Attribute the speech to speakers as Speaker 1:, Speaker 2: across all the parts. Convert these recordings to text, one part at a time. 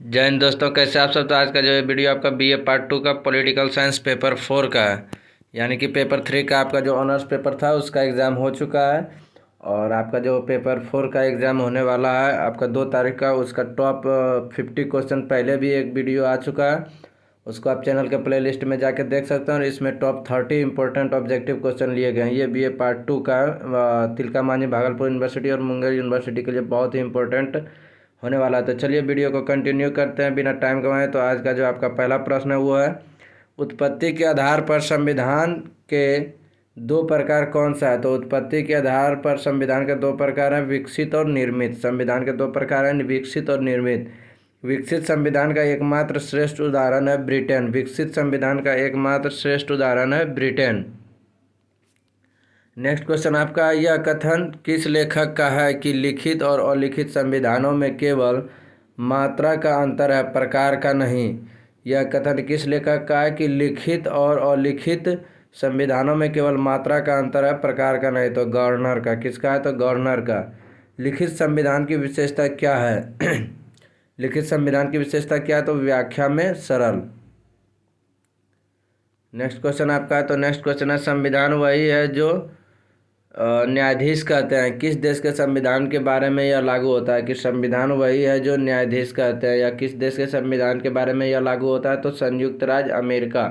Speaker 1: जय हिंद दोस्तों, कैसे आप सब। तो आज का जो है वीडियो आपका बीए पार्ट 2 का पॉलिटिकल साइंस पेपर 4 का है। यानी कि पेपर 3 का आपका जो ऑनर्स पेपर था उसका एग्ज़ाम हो चुका है और आपका जो पेपर 4 का एग्ज़ाम होने वाला है आपका 2 तारीख का। उसका टॉप 50 क्वेश्चन पहले भी एक वीडियो आ चुका है, उसको आप चैनल के प्ले लिस्ट में जाके देख सकते हैं। और इसमें टॉप 30 इंपॉर्टेंट ऑब्जेक्टिव क्वेश्चन लिए गए हैं। ये बीए पार्ट 2 का तिलका मांझी भागलपुर यूनिवर्सिटी और मुंगेर यूनिवर्सिटी के लिए बहुत ही इंपॉर्टेंट होने वाला है। तो चलिए वीडियो को कंटिन्यू करते हैं बिना टाइम गंवाए। तो आज का जो आपका पहला प्रश्न है वो है, उत्पत्ति के आधार पर संविधान के दो प्रकार कौन सा है। तो उत्पत्ति के आधार पर संविधान के दो प्रकार हैं, विकसित और निर्मित। संविधान के दो प्रकार हैं, विकसित और निर्मित। विकसित संविधान का एकमात्र श्रेष्ठ उदाहरण है ब्रिटेन। विकसित संविधान का एकमात्र श्रेष्ठ उदाहरण है ब्रिटेन। नेक्स्ट क्वेश्चन आपका, यह कथन किस लेखक का है कि लिखित और अलिखित संविधानों में केवल मात्रा का अंतर है, प्रकार का नहीं। यह कथन किस लेखक का है कि लिखित और अलिखित संविधानों में केवल मात्रा का अंतर है, प्रकार का नहीं। तो गवर्नर का। किसका है? तो गवर्नर का। लिखित संविधान की विशेषता क्या है? लिखित संविधान की विशेषता क्या है? तो व्याख्या में सरल। नेक्स्ट क्वेश्चन आपका है, तो नेक्स्ट क्वेश्चन है, संविधान वही है जो न्यायाधीश कहते हैं। किस देश के संविधान के बारे में यह लागू होता है? कि संविधान वही है जो न्यायाधीश कहते हैं, या किस देश के संविधान के बारे में यह लागू होता है? तो संयुक्त राज्य अमेरिका।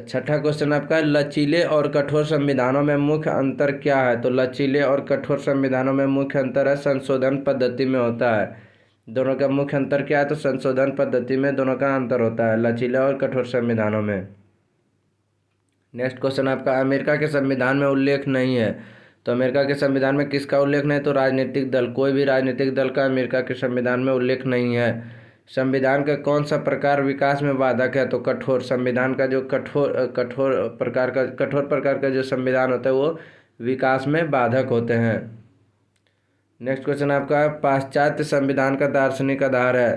Speaker 1: छठा क्वेश्चन आपका, लचीले और कठोर संविधानों में मुख्य अंतर क्या है? तो लचीले और कठोर संविधानों में मुख्य अंतर है संशोधन पद्धति में होता है। दोनों का मुख्य अंतर क्या है? तो संशोधन पद्धति में दोनों का अंतर होता है, लचीले और कठोर संविधानों में। नेक्स्ट क्वेश्चन आपका, अमेरिका के संविधान में उल्लेख नहीं है। तो अमेरिका के संविधान में किसका उल्लेख नहीं? तो राजनीतिक दल। कोई भी राजनीतिक दल का अमेरिका के संविधान में उल्लेख नहीं है। संविधान का कौन सा प्रकार विकास में बाधक है? तो कठोर। संविधान का जो कठोर प्रकार का जो संविधान होता है वो विकास में बाधक होते हैं। नेक्स्ट क्वेश्चन आपका, पाश्चात्य संविधान का दार्शनिक आधार है।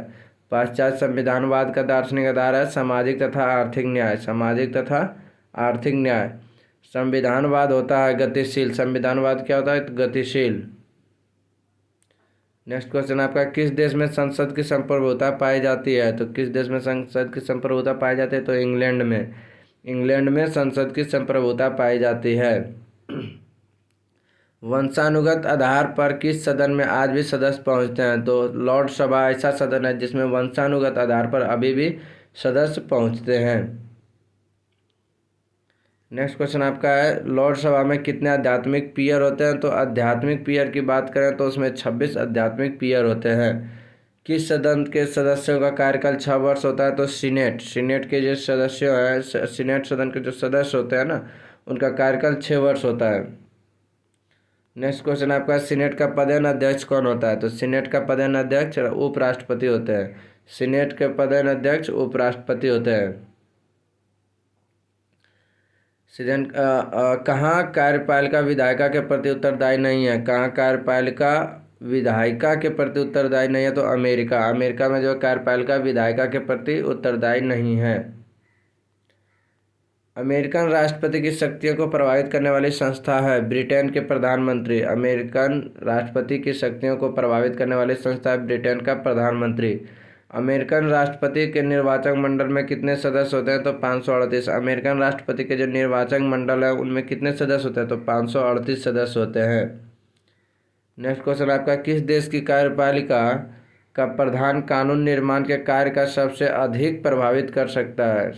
Speaker 1: पाश्चात्य संविधानवाद का दार्शनिक आधार है सामाजिक तथा आर्थिक न्याय। सामाजिक तथा आर्थिक न्याय। संविधानवाद होता है गतिशील। संविधानवाद क्या होता है? तो गतिशील। नेक्स्ट क्वेश्चन आपका, किस देश में संसद की संप्रभुता पाई जाती है? तो किस देश में संसद की संप्रभुता पाई जाती है? तो इंग्लैंड में। इंग्लैंड में संसद की संप्रभुता पाई जाती है। वंशानुगत आधार पर किस सदन में आज भी सदस्य पहुंचते हैं? तो लॉर्ड सभा ऐसा सदन है जिसमें वंशानुगत आधार पर अभी भी सदस्य पहुंचते हैं। नेक्स्ट क्वेश्चन आपका है, लॉर्ड सभा में कितने आध्यात्मिक पीयर होते हैं? तो आध्यात्मिक पीयर की बात करें तो उसमें 26 आध्यात्मिक पीयर होते हैं। किस सदन के सदस्यों का कार्यकाल 6 वर्ष होता है? तो सीनेट के जो सदस्य हैं, सीनेट सदन के जो सदस्य होते हैं ना, उनका कार्यकाल 6 वर्ष होता है। नेक्स्ट क्वेश्चन आपका, सीनेट का पदेन अध्यक्ष कौन होता है? तो सीनेट का पदेन अध्यक्ष उपराष्ट्रपति होते हैं। सीनेट के पदेन अध्यक्ष उपराष्ट्रपति होते हैं। सीजन कहाँ कार्यपालिका विधायिका के प्रति उत्तरदायी नहीं है? कहाँ कार्यपालिका विधायिका के प्रति उत्तरदायी नहीं है? तो अमेरिका। अमेरिका में जो कार्यपालिका विधायिका के प्रति उत्तरदायी नहीं है। अमेरिकन राष्ट्रपति की शक्तियों को प्रभावित करने वाली संस्था है ब्रिटेन के प्रधानमंत्री। अमेरिकन राष्ट्रपति की शक्तियों को प्रभावित करने वाली संस्था है ब्रिटेन का प्रधानमंत्री। अमेरिकन राष्ट्रपति के निर्वाचक मंडल में कितने सदस्य होते हैं? तो 538। अमेरिकन राष्ट्रपति के जो निर्वाचक मंडल है उनमें कितने सदस्य होते हैं? तो 538 सदस्य होते हैं। नेक्स्ट क्वेश्चन आपका, किस देश की कार्यपालिका का प्रधान कानून निर्माण के कार्य का सबसे अधिक प्रभावित कर सकता है?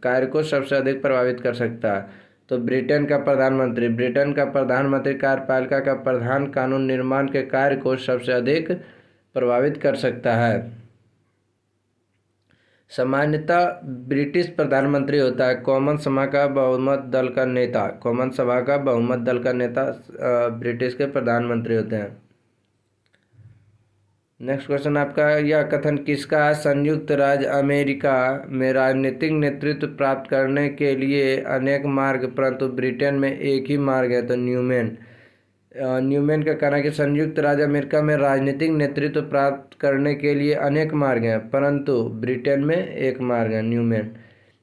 Speaker 1: कार्य को सबसे अधिक प्रभावित कर सकता है? तो ब्रिटेन का प्रधानमंत्री। ब्रिटेन का प्रधानमंत्री कार्यपालिका का प्रधान कानून निर्माण के कार्य को सबसे अधिक प्रभावित कर सकता है। सामान्यतः ब्रिटिश प्रधानमंत्री होता है कॉमन सभा का बहुमत दल का नेता। कॉमन सभा का बहुमत दल का नेता ब्रिटिश के प्रधानमंत्री होते हैं। नेक्स्ट क्वेश्चन आपका, यह कथन किसका है? संयुक्त राज्य अमेरिका में राजनीतिक नेतृत्व प्राप्त करने के लिए अनेक मार्ग परंतु ब्रिटेन में एक ही मार्ग है। तो न्यूमैन का कहना है कि संयुक्त राज्य अमेरिका में राजनीतिक नेतृत्व प्राप्त करने के लिए अनेक मार्ग हैं परंतु ब्रिटेन में एक मार्ग है, न्यूमैन।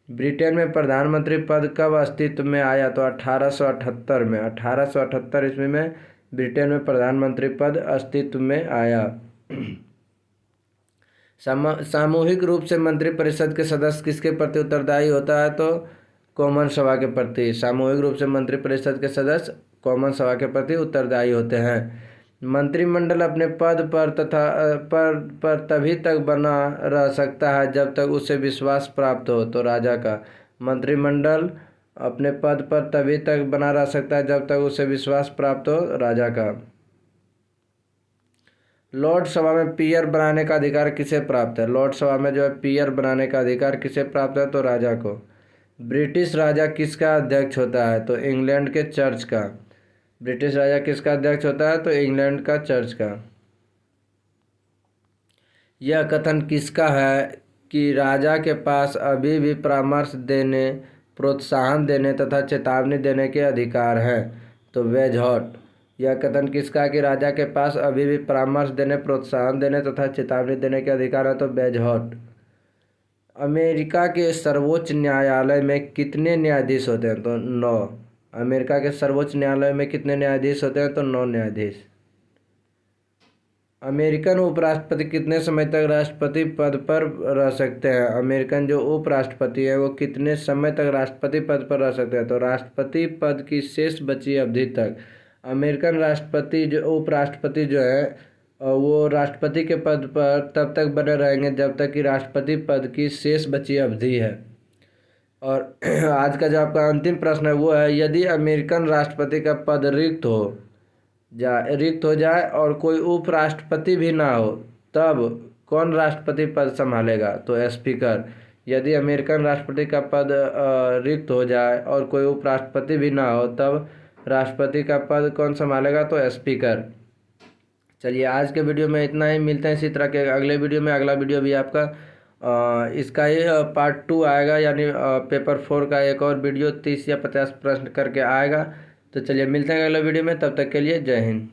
Speaker 1: ब्रिटेन में प्रधानमंत्री पद कब अस्तित्व में आया? तो 1878 में। 1878 ईस्वी में ब्रिटेन में प्रधानमंत्री पद अस्तित्व में आया। सामूहिक रूप से मंत्रिपरिषद के सदस्य किसके प्रति उत्तरदायी होता है? तो कॉमन सभा के प्रति। सामूहिक रूप से मंत्रिपरिषद के सदस्य कॉमन सभा के प्रति उत्तरदायी होते हैं। मंत्रिमंडल अपने पद पर तभी तक बना रह सकता है जब तक उसे विश्वास प्राप्त हो। तो राजा का। मंत्रिमंडल अपने पद पर तभी तक बना रह सकता है जब तक उसे विश्वास प्राप्त हो। राजा का। लॉर्ड सभा में पीयर बनाने का अधिकार किसे प्राप्त है? लॉर्ड सभा में जो है पीयर बनाने का अधिकार किसे प्राप्त है? तो राजा को। ब्रिटिश राजा किसका अध्यक्ष होता है? तो इंग्लैंड के चर्च का। ब्रिटिश राजा किसका अध्यक्ष होता है? तो इंग्लैंड का चर्च का। यह कथन किसका है कि राजा के पास अभी भी परामर्श देने, प्रोत्साहन देने तथा चेतावनी देने के अधिकार हैं? तो वेजहॉट। यह कथन किसका कि राजा के पास अभी भी परामर्श देने, प्रोत्साहन देने तथा चेतावनी देने के अधिकार है? तो वेजहॉट। अमेरिका के सर्वोच्च न्यायालय में कितने न्यायाधीश होते हैं? तो 9। अमेरिका के सर्वोच्च न्यायालय में कितने न्यायाधीश होते हैं? तो 9 न्यायाधीश। अमेरिकन उपराष्ट्रपति कितने समय तक राष्ट्रपति पद पर रह सकते हैं? अमेरिकन जो उपराष्ट्रपति है वो कितने समय तक राष्ट्रपति पद पर रह सकते हैं? तो राष्ट्रपति पद की शेष बची अवधि तक। अमेरिकन राष्ट्रपति जो उपराष्ट्रपति जो है वो राष्ट्रपति के पद पर तब तक बने रहेंगे जब तक कि राष्ट्रपति पद की शेष बची अवधि है। और आज का जो आपका अंतिम प्रश्न है वो है, यदि अमेरिकन राष्ट्रपति का पद रिक्त हो जाए और कोई उपराष्ट्रपति भी ना हो तब कौन राष्ट्रपति पद संभालेगा? तो स्पीकर। यदि अमेरिकन राष्ट्रपति का पद रिक्त हो जाए और कोई उपराष्ट्रपति भी ना हो तब राष्ट्रपति का पद कौन संभालेगा? तो स्पीकर। चलिए आज के वीडियो में इतना ही। मिलते हैं इसी तरह के अगले वीडियो में। अगला वीडियो भी आपका इसका ही पार्ट 2 आएगा, यानी पेपर 4 का एक और वीडियो 30 या 50 प्रश्न करके आएगा। तो चलिए मिलते हैं अगले वीडियो में, तब तक के लिए जय हिंद।